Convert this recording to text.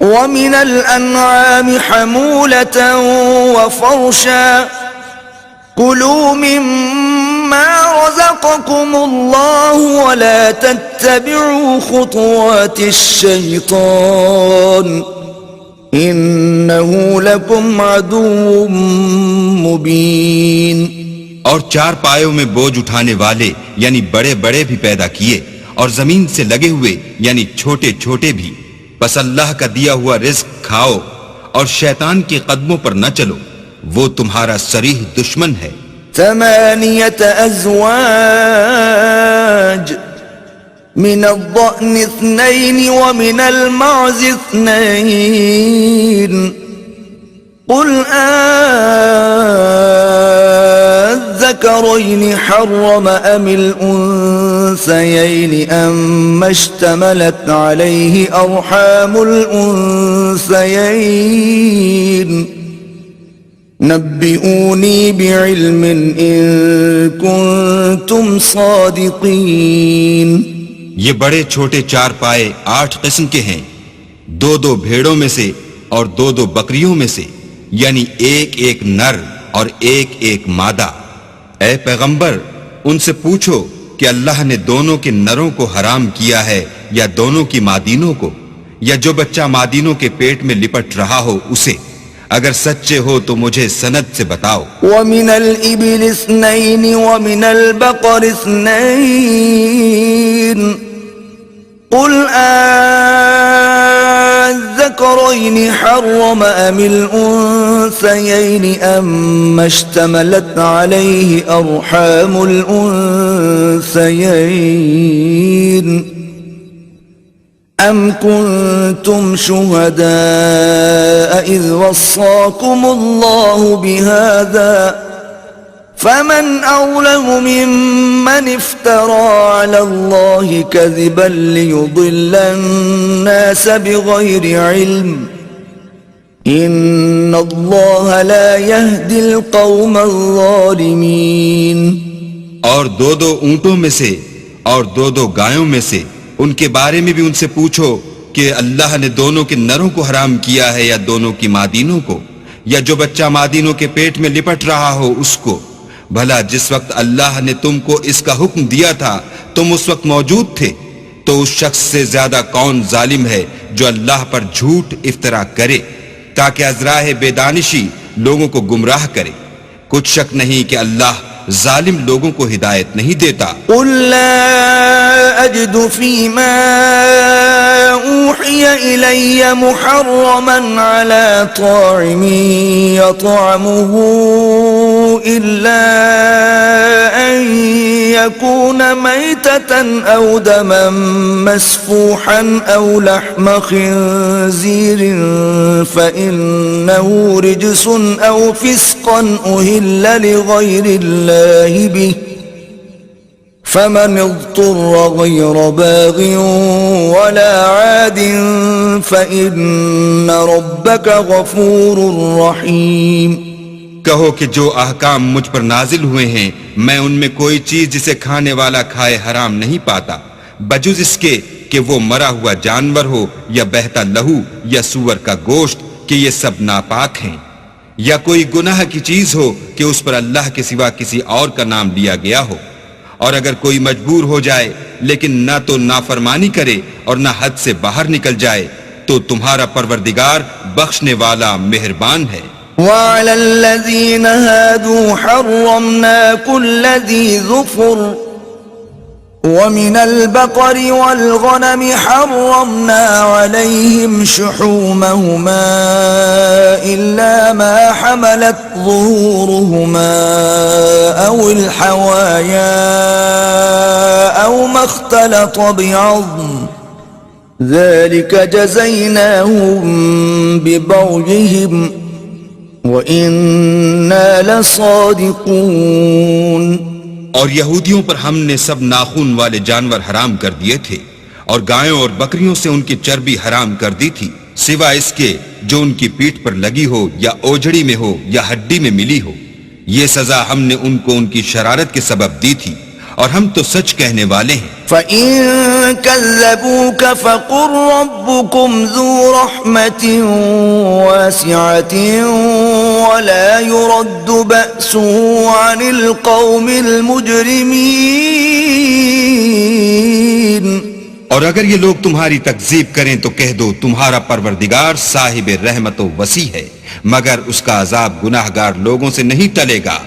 ومن الأنعام حمولة وفرشا كلوا مما رزقكم الله ولا تتبعوا خطوات الشيطان إنه لكم عدو مبين. اور چار پایوں میں بوجھ اٹھانے والے یعنی بڑے بڑے بھی پیدا کیے اور زمین سے لگے ہوئے یعنی چھوٹے چھوٹے بھی. بس اللہ کا دیا ہوا رزق کھاؤ اور شیطان کے قدموں پر نہ چلو، وہ تمہارا صریح دشمن ہے. 8 أزواج من الضأن 2 ومن المعز 2 قل الذكرين حرم أم الأنثيين أما اشتملت عليه أرحام الأنثيين نبئوني بعلم إن كنتم صادقين. یہ بڑے چھوٹے چار پائے 8 قسم کے ہیں، 2 بھیڑوں میں سے اور 2 بکریوں میں سے، یعنی ایک نر اور ایک مادہ. اے پیغمبر ان سے پوچھو کہ اللہ نے دونوں کے نروں کو حرام کیا ہے یا دونوں کی مادینوں کو، یا جو بچہ مادینوں کے پیٹ میں لپٹ رہا ہو اسے. اگر سچے ہو تو مجھے سند سے بتاؤ. وَمِنَ الْإِبِلِ 2 وَمِنَ الْبَقَرِ 2 قُلْ الذَّكَرَيْنِ حَرَّمَ أَمِ الْأُنثَيَيْنِ أَمَّا اشْتَمَلَتْ عَلَيْهِ أَرْحَامُ الْأُنثَيَيْنِ أَمْ كُنْتُمْ شُهَدَاءَ إِذْ وَصَّاكُمُ اللَّهُ بِهَذَا فَمَنْ أَظْلَمُ مِمَّنِ افْتَرَى عَلَى اللَّهِ كَذِبًا لِيُضِلَّ النَّاسَ بِغَيْرِ عِلْمٍ إِنَّ اللَّهَ لَا يَهْدِي الْقَوْمَ الظَّالِمِينَ. اور 2 اونٹوں میں سے اور 2 گایوں میں سے ان کے بارے میں بھی ان سے پوچھو کہ اللہ نے دونوں کے نروں کو حرام کیا ہے یا دونوں کی مادینوں کو، یا جو بچہ مادینوں کے پیٹ میں لپٹ رہا ہو اس کو. بھلا جس وقت اللہ نے تم کو اس کا حکم دیا تھا تم اس وقت موجود تھے، تو اس شخص سے زیادہ کون ظالم ہے جو اللہ پر جھوٹ افترا کرے تاکہ ازراہ بے دانشی لوگوں کو گمراہ کرے. کچھ شک نہیں کہ اللہ ظالم لوگوں کو ہدایت نہیں دیتا. قل لا أجد فيما أوحي إلي محرما على طاعم يطعمه إلا أن يكون ميتة أو دما مسفوحا أو لحم خنزير فإنه رجس أو فسقا أهل لغير الله به فمن اضطر غير باغ ولا عاد فإن ربك غفور رحيم. کہو کہ جو احکام مجھ پر نازل ہوئے ہیں میں ان میں کوئی چیز جسے کھانے والا کھائے حرام نہیں پاتا بجز اس کے کہ وہ مرا ہوا جانور ہو یا بہتا لہو یا سور کا گوشت کہ یہ سب ناپاک ہیں، یا کوئی گناہ کی چیز ہو کہ اس پر اللہ کے سوا کسی اور کا نام لیا گیا ہو. اور اگر کوئی مجبور ہو جائے لیکن نہ تو نافرمانی کرے اور نہ حد سے باہر نکل جائے تو تمہارا پروردگار بخشنے والا مہربان ہے. وعلى الذين هادوا حرمنا كل ذي ظفر ومن البقر والغنم حرمنا عليهم شحومهما إلا ما حملت ظهورهما أو الحوايا أو ما اختلط بعظم ذلك جزيناهم ببغيهم وَإِنَّا لَصَادِقُونَ. اور یہودیوں پر ہم نے سب ناخون والے جانور حرام کر دیے تھے اور گایوں اور بکریوں سے ان کی چربی حرام کر دی تھی سوا اس کے جو ان کی پیٹھ پر لگی ہو یا اوجڑی میں ہو یا ہڈی میں ملی ہو. یہ سزا ہم نے ان کو ان کی شرارت کے سبب دی تھی اور ہم تو سچ کہنے والے ہیں. فَإِن كَذَّبُوكَ فَقُل رَّبُّكُمْ ذُو رَحْمَةٍ وَاسِعَةٍ وَلَا يُرَدُّ بَأْسُهُ عَنِ الْقَوْمِ الْمُجْرِمِينَ. اور اگر یہ لوگ تمہاری تکذیب کریں تو کہہ دو تمہارا پروردگار صاحب رحمت و وسیع ہے، مگر اس کا عذاب گناہگار لوگوں سے نہیں ٹلے گا.